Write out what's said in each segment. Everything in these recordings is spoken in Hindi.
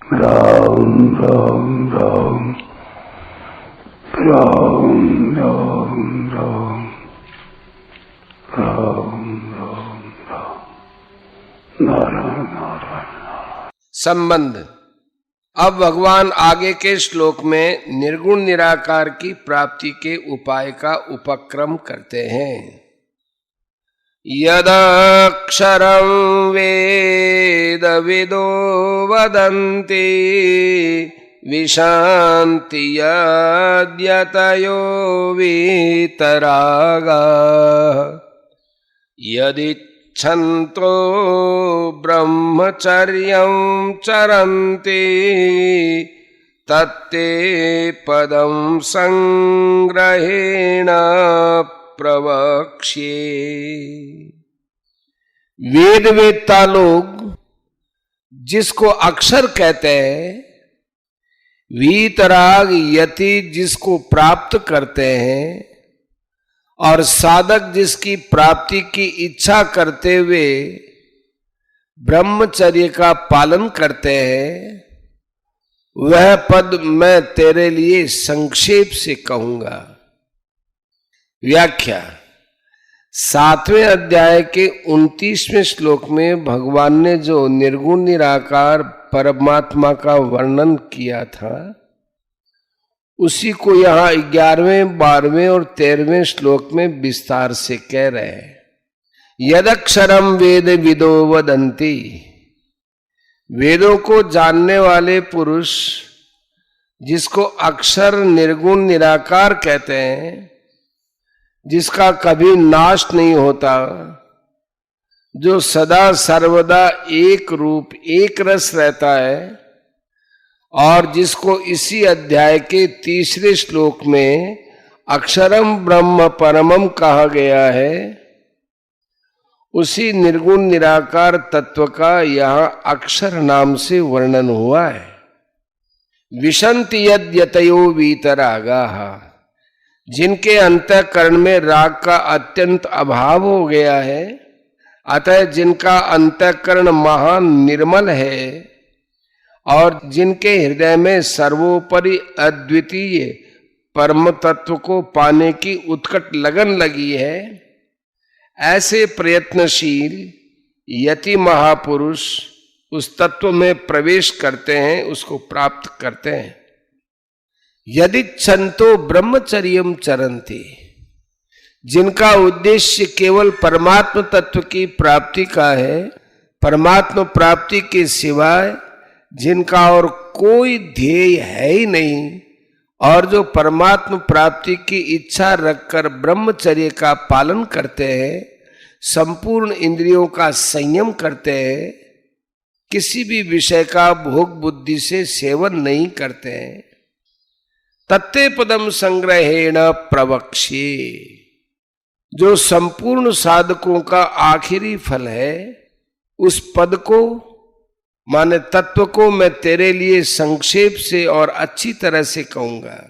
राम राम राम राम राम राम राम राम राम नारायण नारायण। संबंध। अब भगवान आगे के श्लोक में निर्गुण निराकार की प्राप्ति के उपाय का उपक्रम करते हैं। यदक्षरं वेद विदो वदन्ति विशान्ति यद्यतयो वीतरागा यदिच्छन्तो ब्रह्मचर्यं चरन्ति तत्ते पदं संग्रहेण प्रवक्ष्ये। वेद वेत्ता लोग जिसको अक्षर कहते हैं, वीतराग यति जिसको प्राप्त करते हैं, और साधक जिसकी प्राप्ति की इच्छा करते हुए ब्रह्मचर्य का पालन करते हैं, वह पद मैं तेरे लिए संक्षेप से कहूंगा। व्याख्या। 7वें अध्याय के 29वें श्लोक में भगवान ने जो निर्गुण निराकार परमात्मा का वर्णन किया था, उसी को यहां 11वें, 12वें और 13वें श्लोक में विस्तार से कह रहे हैं। यदक्षरम वेद विदो वदन्ति, वेदों को जानने वाले पुरुष जिसको अक्षर निर्गुण निराकार कहते हैं, जिसका कभी नाश नहीं होता, जो सदा सर्वदा एक रूप एक रस रहता है, और जिसको इसी अध्याय के 3रे श्लोक में अक्षरम ब्रह्म परमम कहा गया है, उसी निर्गुण निराकार तत्व का यहां अक्षर नाम से वर्णन हुआ है। विशन्ति यद्यतयो वीतरागाः, जिनके अंतःकरण में राग का अत्यंत अभाव हो गया है, अतः जिनका अंतःकरण महान निर्मल है, और जिनके हृदय में सर्वोपरि अद्वितीय परम तत्व को पाने की उत्कट लगन लगी है, ऐसे प्रयत्नशील यति महापुरुष उस तत्व में प्रवेश करते हैं, उसको प्राप्त करते हैं। यदिच्छन्तो ब्रह्मचर्यं चरन्ति, जिनका उद्देश्य केवल परमात्म तत्व की प्राप्ति का है, परमात्म प्राप्ति के सिवाय जिनका और कोई ध्येय है ही नहीं, और जो परमात्म प्राप्ति की इच्छा रखकर ब्रह्मचर्य का पालन करते हैं, संपूर्ण इंद्रियों का संयम करते हैं, किसी भी विषय का भोग बुद्धि से सेवन नहीं करते हैं, तत्ते पदम संग्रहेण प्रवक्ष्ये, जो संपूर्ण साधकों का आखिरी फल है, उस पद को माने तत्व को मैं तेरे लिए संक्षेप से और अच्छी तरह से कहूंगा।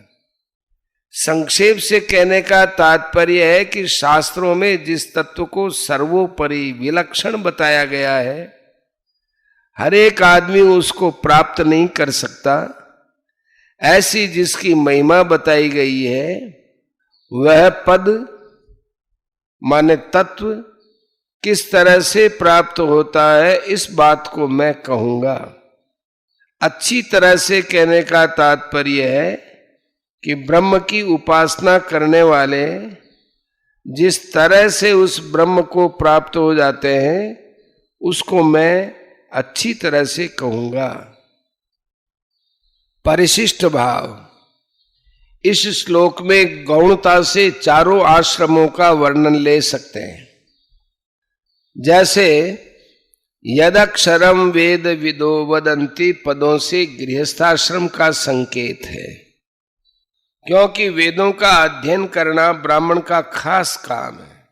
संक्षेप से कहने का तात्पर्य है कि शास्त्रों में जिस तत्व को सर्वोपरि विलक्षण बताया गया है, हर एक आदमी उसको प्राप्त नहीं कर सकता, ऐसी जिसकी महिमा बताई गई है, वह पद माने तत्व किस तरह से प्राप्त होता है, इस बात को मैं कहूंगा। अच्छी तरह से कहने का तात्पर्य है कि ब्रह्म की उपासना करने वाले जिस तरह से उस ब्रह्म को प्राप्त हो जाते हैं, उसको मैं अच्छी तरह से कहूंगा। परिशिष्ट भाव। इस श्लोक में गौणता से चारों आश्रमों का वर्णन ले सकते हैं। जैसे यदक्षरम वेद विदो वदन्ति पदों से गृहस्थाश्रम का संकेत है, क्योंकि वेदों का अध्ययन करना ब्राह्मण का खास काम है।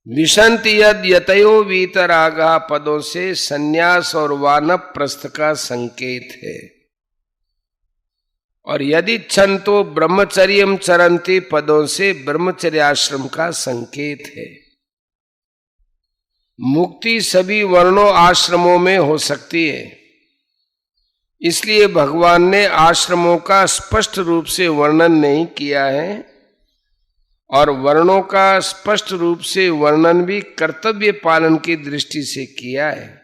विशन्ति यद्यतयो वीतरागा पदों से संन्यास और वानप्रस्थ का संकेत है, और यदिच्छन्तो ब्रह्मचर्यं चरन्ति पदों से ब्रह्मचर्याश्रम का संकेत है। मुक्ति सभी वर्णों आश्रमों में हो सकती है, इसलिए भगवान ने आश्रमों का स्पष्ट रूप से वर्णन नहीं किया है और वर्णों का स्पष्ट रूप से वर्णन भी कर्तव्य पालन की दृष्टि से किया है।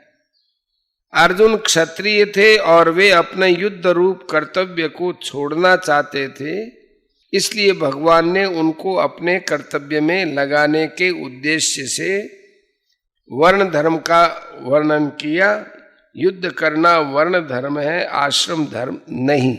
अर्जुन क्षत्रिय थे और वे अपने युद्ध रूप कर्तव्य को छोड़ना चाहते थे, इसलिए भगवान ने उनको अपने कर्तव्य में लगाने के उद्देश्य से वर्ण धर्म का वर्णन किया। युद्ध करना वर्ण धर्म है, आश्रम धर्म नहीं।